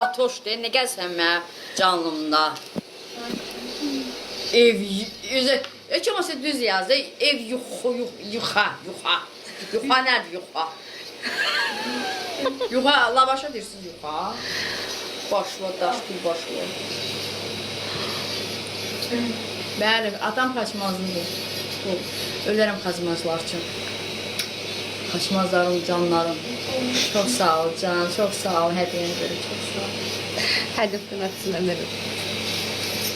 Atoşdur, nə gəlsən mənə canlımda. Ev, heç olmasa düz yazdı. Ev yuxa. Yuxa nədir yuxa? Yuxa, lavaşa deyirsiniz yuxa. Başla, daş bir başla. Bəli, atam kaçmazlıdır. Ölərəm kaçmazlar üçün. Kaçmazlarım, canlarım. Çox sağ ol can, çox sağ ol, hədiyyəni görə çox sağ ol. Hədəfdən atsın Əmərim.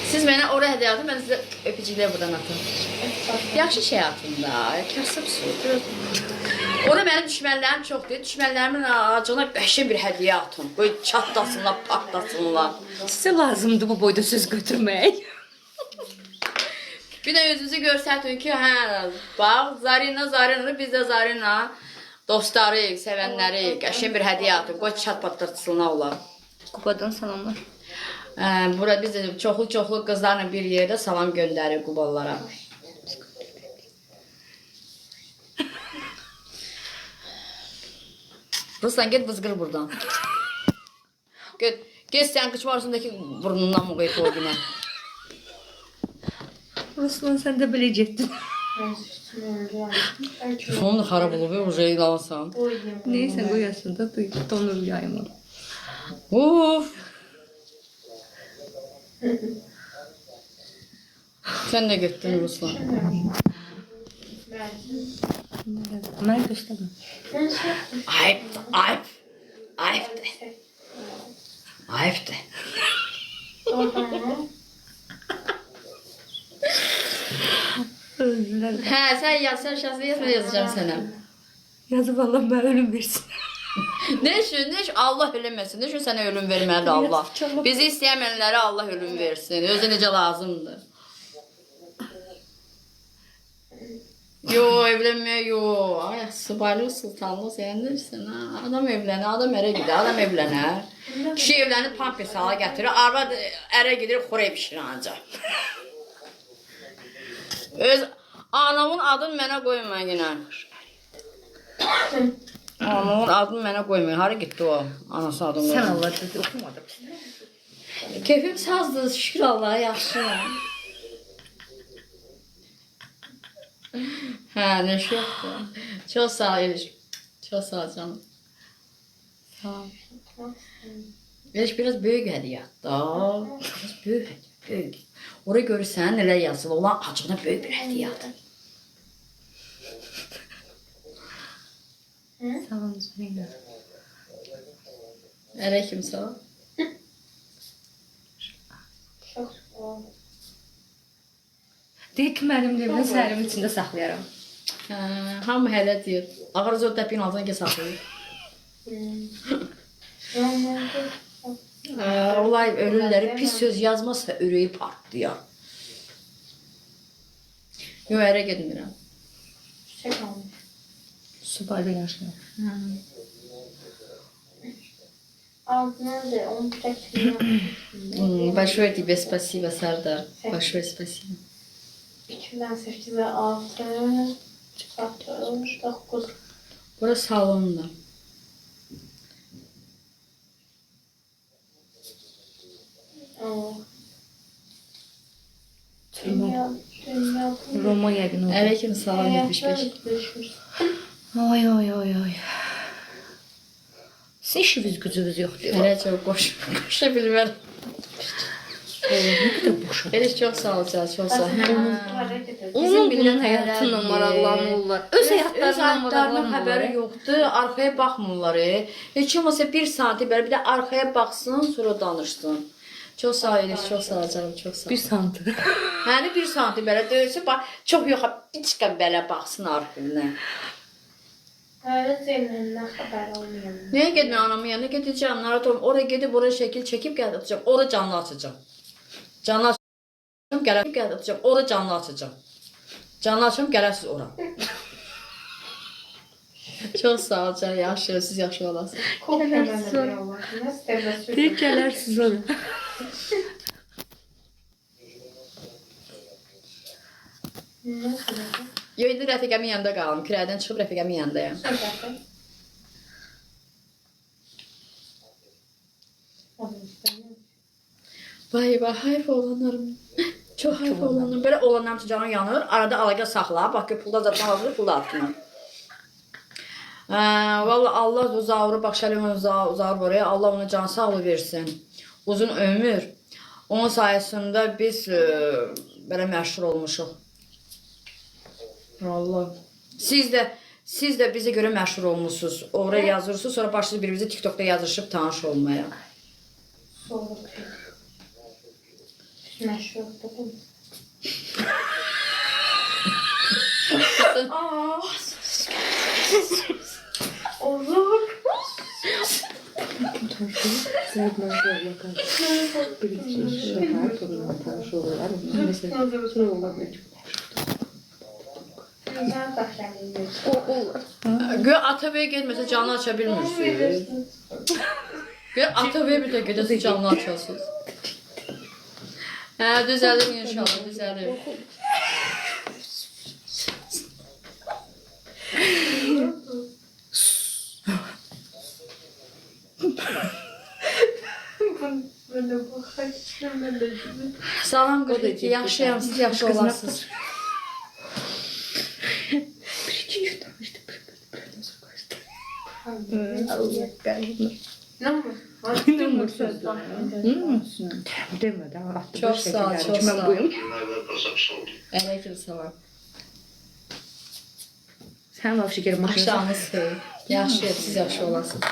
Siz mənə oraya hədiyyə atın, mən sizə öpücüklər buradan atın. Yaxşı şey atın da, kasıb su. Orada mənim düşmənlərim çoxdur. Düşmənlərimin acına bəşin bir hədiyyə atın. Qoy çatlasınlar, patlasınlar. Sizə lazımdır bu boyda söz götürmək. Bir də özünüzü göstərin ki, hə, bax, Zarina, biz də Zarina dostlarıyıq, sevənləriyik. Qəşin bir hədiyyə atın, qoy çat patlatsınlar onlar. Qubadan salamlar. Burada biz də çoxlu qızlarla bir yerdə salam göndərir Qubalılara. Ruslan, get vızqır buradan. Get sən qıçmarsındakı burnundan mı qoyub o günə? Ruslan, sən də belə getdin. Sonunda xarab olub, uca ilansan. Neysə, qoyasın da, donur yayımı. Uf! Sən nə getdin Ruslan? Mən göstərməm. Ayıbdır. Hə, sən yazsan şahsı yazacağım sənə. Yazıb Allah mənə ölüm versin. Ne üçün Allah ölməsin, ne üçün sənə ölüm verməli Allah. Bizi istəyəmənlərə Allah ölüm versin, özü necə lazımdır. Yo, evlənməyə yo. Ay, subaylı sultanlı səyəndirsən ha. Adam evlənər, adam ərə gidir, adam evlənər. Kişi evlənir, pampers hala gətirir, arvad ərə gidir, xorey pişirir ancaq. Öz anamın adını mənə qoymayın yenə. Anamın adını mənə qoymayın. Hara getdi o? Anası adını qoymayın. Sən Allah dedi, oxumadım. Keyfim sazdır, şükür Allah'a, yaxşı. Hə, neşə yoxdur. Çox sağ ol Eliş. Çox sağ ol canım. Sağ ol. Eliş biraz böyük hədiyyə da. Biraz böyük hədiyyə, böyük. Oraya görürsən nələr yazılı olan acığına böyük bir hədiyyədir. Sağ olun, Züleyna. Aleyküm salam. Çox sağ ol. Deyək ki, mənim evini səhərim içində saxlayaram. Hamı hələ deyir. Ağır zor təpiyin altına ki saxlayır. Olay ölürləri pis söz yazmazsa ürəyi partlayar. Yox, ərə gedmirəm. Çiçək almış. Subayda yaşayam. Ağzına da onu çiçək Большое тебе спасибо, Сардар. Большое спасибо. 2008'e 6, 9. Burası salonda. Dünya Roma yəqin oldu. Aleyküm salam 75. Ay, ay, ay, ay. Sizin işiniz gücünüz yoxdur. Hələ çox qoşa bilmərəm. Ne kadar boşa. Eliş çox sağ ol, çox sağ ol. Onun bunun həyatıyla maraqlanırlar. Öz həyatlarından həyatlarının maraqlanırlar. xəbəri yoxdur, arkaya baxmırlar. Heç olmasa 1 saat belə bir də arkaya baxsın, sonra danışsın. Çox sağ ol Eliş, çox sağ ol canım, çox sağ ol. Bir santı. Hani 1 saat belə döysə, bax, çox yox, bir çıxan belə baxsın arkaya. Öyle Zeynep'den haber olmuyor. Niyə getmə anamın yanına gedəcəm, narahat olma. Oraya gedib, oraya şəkil çəkib gəlib atacağım. Orada canlı açacağım. Canlı açacağım, gəlib atacağım. Orada canlı açacağım. Canlı açacağım, gələsiz ora. Çox sağ ol canım, yaxşı, siz yaxşı olasınız. Kopya Allah. Nasıl devlet Deyək gələrsiniz ona. Nasıl? Yox, indi rəfiqəmin yanında qalım. Kirayədən çıxıb rəfiqəmin yanındayım. Söyle. Vay vay, hayf olanlarım. Çox hayf olanlarım. Belə olanlarım üçün canım yanır. Arada əlaqə saxla. Bax ki, pulda zaten hazır, pulda atma. Vallahi Allah o Zauru, bak Şəlimin Zaur oraya, Allah ona can sağlığı versin. Uzun ömür. Onun sayesinde biz belə məşhur olmuşuq. Vallahi. Siz de bize göre məşhur olmuşsunuz. Oraya yazırsınız, sonra başlayıp birbirimizi TikTok'ta yazışıp tanış olmaya. Sonra meşhur oldum. Olur. Zərblər zorla qalır. Bir iki şəhər torunla tanış olurlar. Mesela sonra ola bilər. Güzel kaşlarıydı. O olur. Gör Atabey'e gelmese canlı açabilirsiniz. Gör Atabey'e bir de gelirse canlı açarsınız. Düzelir inşallah, düzelir. Böyle bakışım ben de Salam qızı, yaxşıyam, siz yaxşı olasınız. Bir iki gün tanışdı. Allah Qalib. ne mı? İnanmır sözdür. Demə də, atdı. Çox sağ ol, çox sağ ol. Mən buyum. Aleyküm salam. Sən vəbşi gəl maşına. Axşamınız xeyir. Yaxşıyam, siz yaxşı olasınız.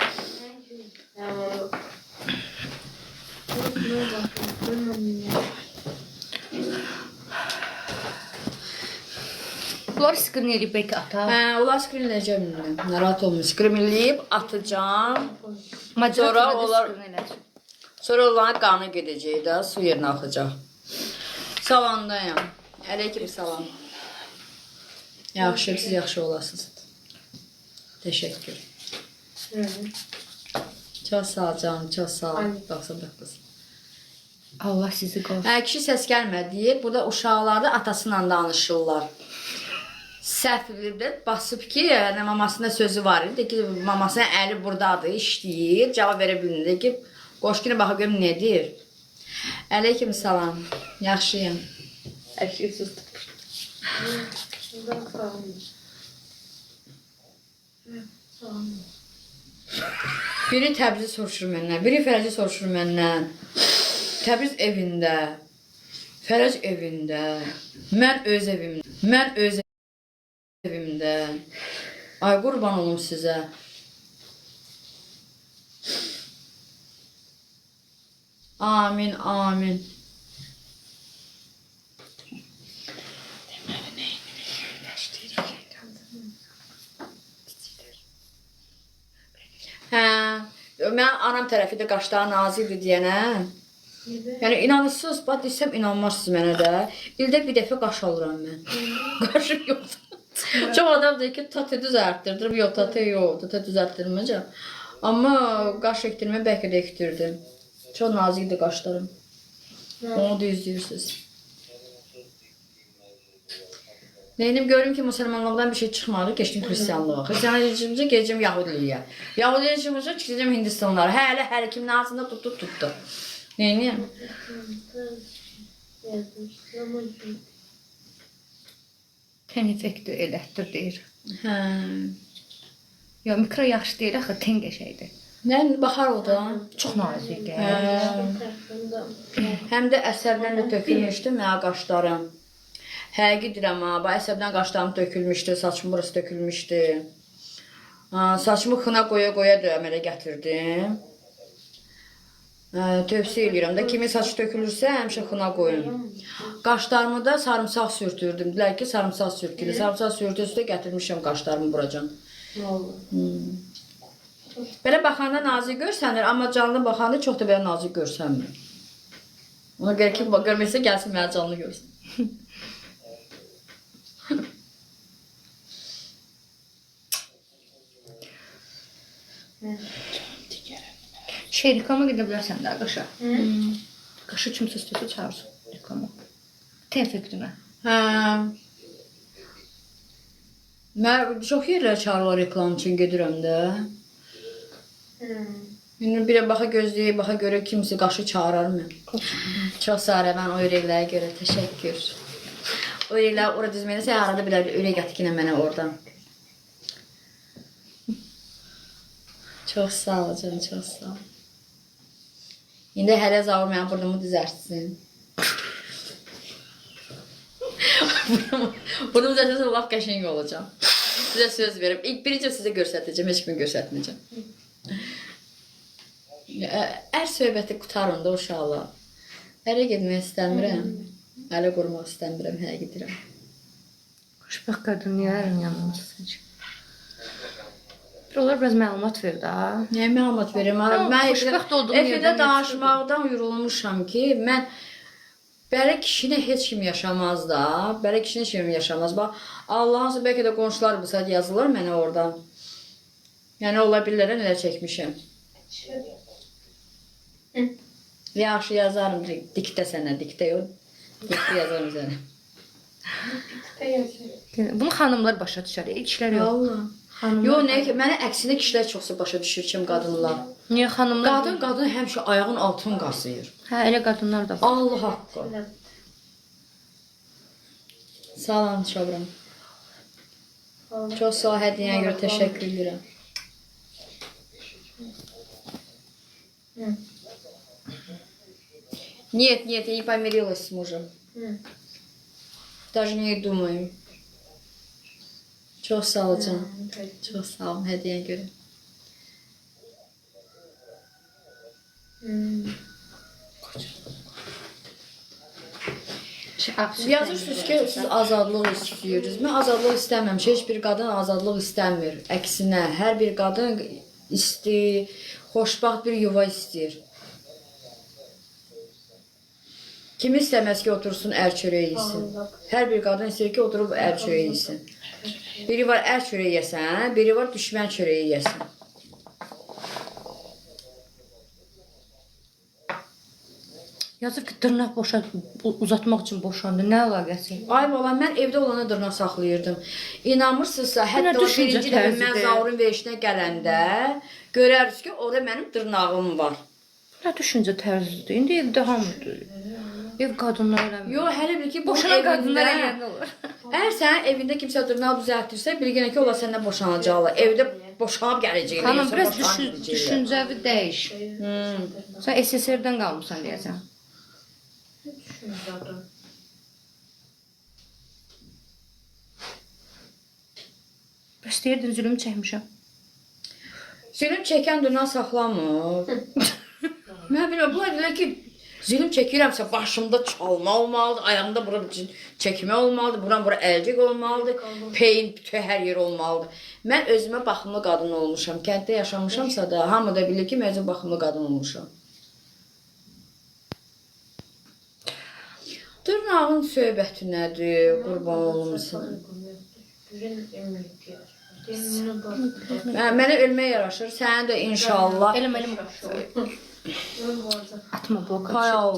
Bunlar skrin eləyib bəlkə ata. Onlar skrinləyəcəm indi. Narahat olmayın. Skrinləyib atacağım. Sonra onlar- Sonra onların qanı gedəcək də, su yerinə axacaq. Salamdayım. Aleyküm salam. Yaxşı, siz yaxşı olasınız. Teşekkür. Çox sağ ol canım, çox sağ ol. 99. Allah sizi qorusun. Kişi səs gəlmədi deyir. Burada uşaqlarda atasıyla danışırlar. Səhv bilib basıb ki, yəni mamasının sözü var idi ki, mamasının əli buradadır, işləyir, cavab verə bilmir ki, qoşquna baxa görüm nə deyir. Aleyküm salam. Yaxşıyam. Hər şey sus tutmuş. Biri Təbrizi soruşur məndən, biri Fərəci soruşur məndən. Təbriz evində, Fərəc evində, mən öz evimdə. Ay qurban olum sizə. Amin, amin. Mən anam tərəfi də qaşları nazikdir deyənə. Yəni inanırsınız, bax desəm inanmazsınız mənə də. İldə bir dəfə qaş alıram mən. Qaşım yoxdur. Çox adam deyir ki, tatı düzəltdirdim. Yox, tatı yox, tatı düzəltdirməyəcəm. Amma qaş ekdirmə bəlkə də ekdirdim. Çox nazikdir qaşlarım. Onu da izləyirsiniz. Neyim görüm ki, müsəlmanlıqdan bir şey çıxmadı, keçdim xristiyanlığa. Xristiyanlığa geçim Yahudiliyə. Yahudiliyə çıxmışsa, keçəcəm Hindistanlara. Hələ kimin ağzında tutdu. Neyim? Ten effekti elətdir deyir. Hə. Ya mikro yaxşı deyil axı, ten qəşəydir. Nə baxar o da? Çox nazik. Həm də əsəbdən də tökülmüşdü mənə qaşlarım. Həqiqi deyirəm ha, bu əsəbdən qaşlarım tökülmüşdü, saçım burası tökülmüşdü. Saçımı xına qoya da əmələ gətirdim. Tövsiyə edirəm də, kimin saçı tökülürsə həmişə xına qoyun. Qaşlarımı da sarımsaq sürtürdüm. Dilər ki, sarımsaq sürtülür. Sarımsaq sürtü üstə gətirmişəm qaşlarımı buracan. Belə baxanda nazik görsənir, amma canlı baxanda çox da belə nazik görsənmir. Ona görə ki, görməksə gəlsin mənə canlı görsün. Reklama gedə bilərsən də qaşa. Qaşı kimsə istəsə çağırsın reklama. Ten effektinə. Mən çox yerlərə çağırırlar reklam üçün gedirəm də. Ünlü bir baxa gözləyib, baxa görə kimisi qaşı çağırar mı? Çox sağ ol, mən o ürəklərə görə təşəkkür. O ürəklər ora düzməyəndə sən arada bir ürək ətikinə mənə oradan. Çox sağ ol canım, çox sağ ol. İndi hələ zavur mənim burnumu düzərtsin. Burnumu düzərtsin, laf qəşəng olacaq. Sizə söz verim. İlk birinci sizə göstərəcəm, heç kimi göstərməyəcəm. Ər söhbəti qutarın da uşaqlar. Ərə getmək istəmirəm. Ələ qurmaq istəmirəm, hələ gedirəm. Xoşbəxt qadın niyə ərin yanına sıçır? Onlar biraz məlumat ver də. Nəyə məlumat verim? Xoşbəxt olduğum yerdən Efirdə danışmaqdan yorulmuşam ki, mən belə kişini heç kim yaşamaz da. Belə kişini heç kim yaşamaz. Bax, Allah'ınsa bəlkə də qonşular bu saat yazılır mənə oradan. Yəni ola bilirlər nələr çəkmişəm. Yaxşı yazarım, diktə sənə, diktə yox. Diktə yazarım sənə. Bunu xanımlar başa düşər, kişilər yox. Allah. Yox, nə ki, mənə əksinə kişilər çoxsa başa düşür kim qadınlar. Niyə xanımlar? Qadın həmişə ayağın altını qasıyır. Hə, elə qadınlar da var. Allah haqqı. Sağ olun, Şobram. Çox sağ ol, hədiyyənə görə təşəkkür edirəm. Нет, я не помирилась с мужем. Даже не думаю. Çox sağ ol canım. Çox sağ ol, hədiyyənə görə. Yazırsınız ki, siz azadlıq istəyirsiniz. Mən azadlıq istəməmişəm. Heç bir qadın azadlıq istəmir. Əksinə, hər bir qadın istəyir, xoşbaxt bir yuva istəyir. Kim istəməz ki, otursun ər çörəyi yesin? Hər bir qadın istəyir ki, oturub ər çörəyi yesin. Biri var ər çörəyi yesən, biri var düşmən çörəyi yesin. Yazır ki, dırnaq uzatmaq üçün boşandı. Nə əlaqəsi? Ay bala, mən evdə olana dırnaq saxlayırdım. İnanmırsınızsa, hətta o birinci dəfə mən Zaurun verişinə gələndə görərsiniz ki, orada mənim dırnağım var. Nə düşüncə tərzidir? İndi evdə hamıdır. Ev qadınlar eləmir. Yox, hələ bir ki, boşanan qadınlar eləyəndə olur. Əgər sənin evində kimsə dırnağı düzəltdirsə, bilginə ki, onlar səndən boşanacaqlar. Evdə boşanıb gələcəklər. Xanım, biraz düşüncəvi dəyiş. Sən SSR-dən qalmışsan deyəsən. Bəs deyirdin, zülüm çəkmişəm. Zülüm çəkən dırnaq saxlamır. Mən bilməm, bu elə ki, zülüm çəkirəmsə başımda çalma olmalıdır, ayağımda bura çəkmə olmalıdır, bura əlcək olmalıdır, peyin bütün hər yer olmalıdır. Mən özümə baxımlı qadın olmuşam. Kənddə yaşamışamsa da, hamı da bilir ki, mən özüm baxımlı qadın olmuşam. Dırnağın söhbəti nədir, qurban olmuşsan. Mənə ölmək yaraşır, sənə də inşallah. Elm. Atma bloka.